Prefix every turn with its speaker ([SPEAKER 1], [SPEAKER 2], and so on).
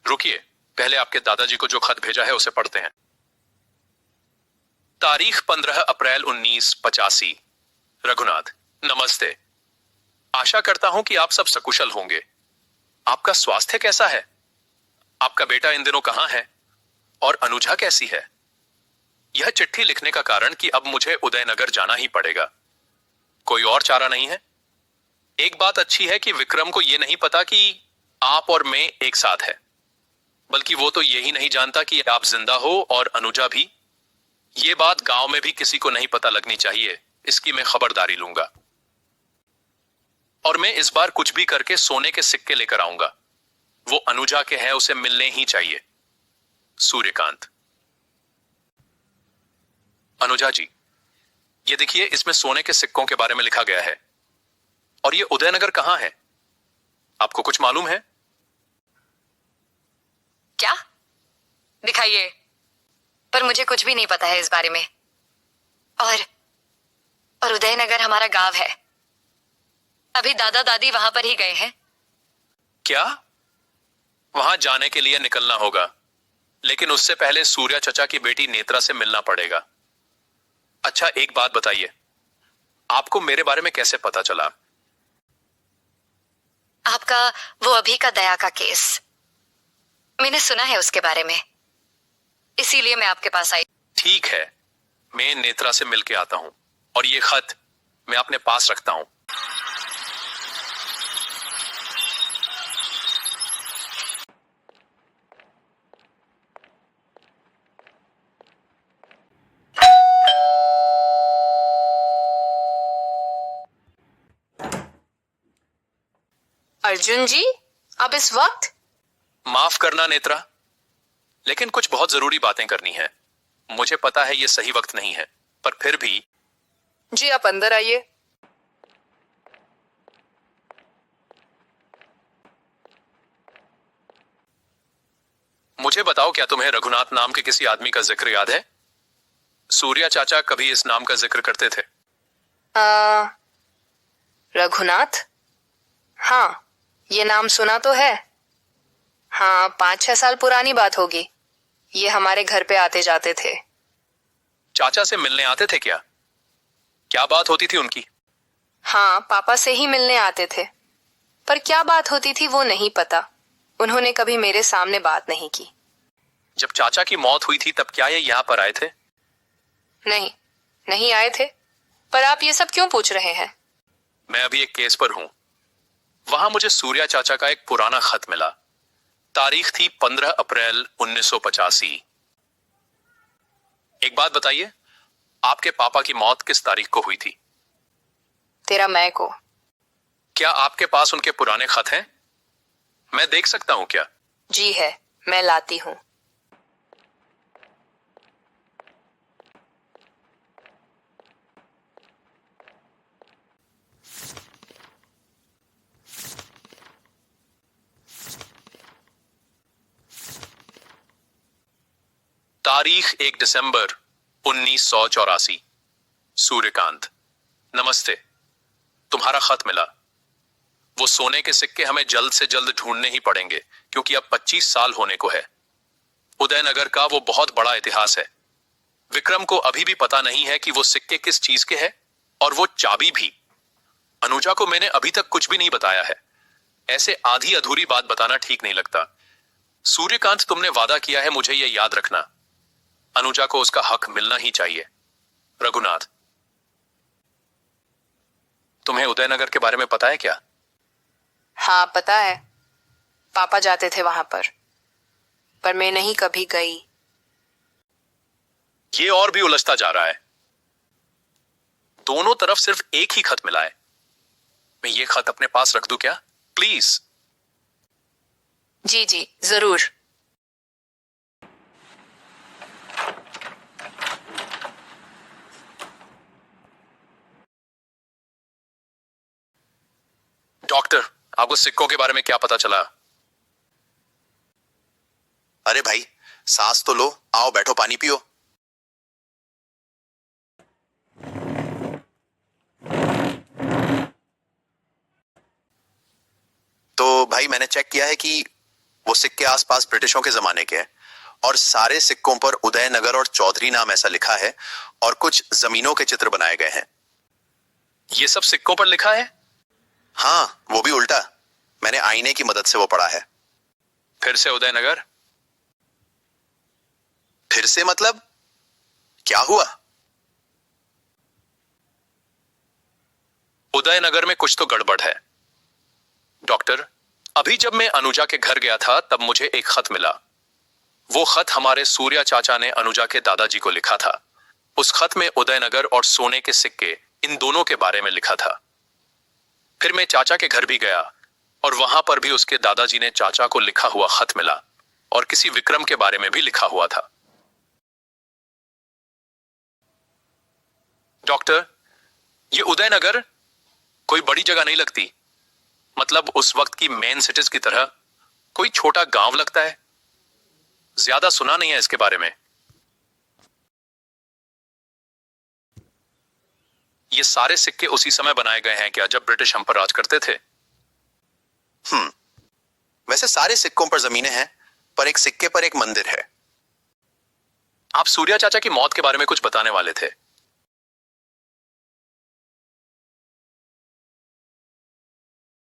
[SPEAKER 1] रुकिए, पहले आपके दादाजी को जो खत भेजा है उसे पढ़ते हैं। तारीख 15 अप्रैल 1985। रघुनाथ, नमस्ते। आशा करता हूं कि आप सब सकुशल होंगे। आपका स्वास्थ्य कैसा है? आपका बेटा इन दिनों कहां है? और अनुजा कैसी है? यह चिट्ठी लिखने का कारण कि अब मुझे उदयनगर जाना ही पड़ेगा। कोई और चारा नहीं है। एक बात अच्छी है कि विक्रम को यह नहीं पता कि आप और मैं एक साथ है, बल्कि वो तो यही नहीं जानता कि आप जिंदा हो और अनुजा भी। ये बात गांव में भी किसी को नहीं पता लगनी चाहिए, इसकी मैं खबरदारी लूंगा। और मैं इस बार कुछ भी करके सोने के सिक्के लेकर आऊंगा। वो अनुजा के हैं, उसे मिलने ही चाहिए। सूर्यकांत। अनुजा जी, ये देखिए, इसमें सोने के सिक्कों के बारे में लिखा गया है। और ये उदयनगर कहां है? आपको कुछ मालूम है?
[SPEAKER 2] क्या? दिखाइए। पर मुझे कुछ भी नहीं पता है इस बारे में। और उदयनगर हमारा गांव है। अभी दादा दादी वहां पर ही गए हैं।
[SPEAKER 1] क्या? वहां जाने के लिए निकलना होगा, लेकिन उससे पहले सूर्या चचा की बेटी नेत्रा से मिलना पड़ेगा। अच्छा, एक बात बताइए, आपको मेरे बारे में कैसे पता चला?
[SPEAKER 2] आपका वो अभी का दया का केस, मैंने सुना है उसके बारे में, इसीलिए मैं आपके पास आई।
[SPEAKER 1] ठीक है, मैं नेत्रा से मिलके आता हूं, और ये खत मैं अपने पास रखता हूं।
[SPEAKER 3] अर्जुन जी, अब इस वक्त?
[SPEAKER 1] माफ करना नेत्रा, लेकिन कुछ बहुत जरूरी बातें करनी है। मुझे पता है ये सही वक्त नहीं है, पर फिर भी।
[SPEAKER 3] जी, आप अंदर आइए।
[SPEAKER 1] मुझे बताओ, क्या तुम्हें रघुनाथ नाम के किसी आदमी का जिक्र याद है? सूर्या चाचा कभी इस नाम का जिक्र करते थे।
[SPEAKER 3] रघुनाथ? हाँ, ये नाम सुना तो है। हाँ, 5-6 साल पुरानी बात होगी। ये हमारे घर पे आते जाते थे।
[SPEAKER 1] चाचा से मिलने आते थे क्या? क्या बात होती थी उनकी?
[SPEAKER 3] हाँ, पापा से ही मिलने आते थे, पर क्या बात होती थी वो नहीं पता। उन्होंने कभी मेरे सामने बात नहीं की।
[SPEAKER 1] जब चाचा की मौत हुई थी तब क्या ये यहाँ पर आए थे?
[SPEAKER 3] नहीं, नहीं आए थे। पर आप ये सब क्यों पूछ रहे हैं?
[SPEAKER 1] मैं अभी एक केस पर हूं। वहां मुझे सूर्या चाचा का एक पुराना खत मिला। तारीख थी 15 अप्रैल 1985। एक बात बताइए, आपके पापा की मौत किस तारीख को हुई थी?
[SPEAKER 3] 13 मई को।
[SPEAKER 1] क्या आपके पास उनके पुराने खत हैं? मैं देख सकता हूं क्या?
[SPEAKER 3] जी है, मैं लाती हूँ।
[SPEAKER 1] तारीख 1 दिसंबर 1984। सूर्यकांत, नमस्ते। तुम्हारा खत मिला। वो सोने के सिक्के हमें जल्द से जल्द ढूंढने ही पड़ेंगे, क्योंकि अब 25 साल होने को है। उदयनगर का वो बहुत बड़ा इतिहास है। विक्रम को अभी भी पता नहीं है कि वो सिक्के किस चीज के हैं, और वो चाबी भी। अनुजा को मैंने अभी तक कुछ भी नहीं बताया है। ऐसे आधी अधूरी बात बताना ठीक नहीं लगता। सूर्यकांत, तुमने वादा किया है, मुझे ये याद रखना। अनुजा को उसका हक मिलना ही चाहिए। रघुनाथ, तुम्हें उदयनगर के बारे में पता है क्या?
[SPEAKER 3] हाँ, पता है। पापा जाते थे वहां पर मैं नहीं कभी गई।
[SPEAKER 1] ये और भी उलझता जा रहा है। दोनों तरफ सिर्फ एक ही खत मिला है। मैं ये खत अपने पास रख दूं क्या? प्लीज।
[SPEAKER 3] जी जी, जरूर।
[SPEAKER 1] डॉक्टर, आपको सिक्कों के बारे में क्या पता चला?
[SPEAKER 4] अरे भाई, सांस तो लो। आओ बैठो, पानी पियो। तो भाई, मैंने चेक किया है कि वो सिक्के आसपास ब्रिटिशों के जमाने के हैं और सारे सिक्कों पर उदयनगर और चौधरी नाम ऐसा लिखा है और कुछ जमीनों के चित्र बनाए गए हैं।
[SPEAKER 1] ये सब सिक्कों पर लिखा है?
[SPEAKER 4] हाँ, वो भी उल्टा। मैंने आईने की मदद से वो पढ़ा है।
[SPEAKER 1] फिर से उदयनगर?
[SPEAKER 4] फिर से मतलब क्या हुआ?
[SPEAKER 1] उदयनगर में कुछ तो गड़बड़ है। डॉक्टर, अभी जब मैं अनुजा के घर गया था तब मुझे एक खत मिला। वो खत हमारे सूर्या चाचा ने अनुजा के दादाजी को लिखा था। उस खत में उदयनगर और सोने के सिक्के इन दोनों के बारे में लिखा था। फिर मैं चाचा के घर भी गया और वहां पर भी उसके दादाजी ने चाचा को लिखा हुआ खत मिला और किसी विक्रम के बारे में भी लिखा हुआ था। डॉक्टर, ये उदयनगर कोई बड़ी जगह नहीं लगती। मतलब उस वक्त की मेन सिटीज की तरह कोई छोटा गांव लगता है। ज्यादा सुना नहीं है इसके बारे में। ये सारे सिक्के उसी समय बनाए गए हैं क्या जब ब्रिटिश हम पर राज करते थे?
[SPEAKER 4] वैसे सारे सिक्कों पर जमीनें हैं, पर एक सिक्के पर एक मंदिर है।
[SPEAKER 1] आप सूर्या चाचा की मौत के बारे में कुछ बताने वाले थे।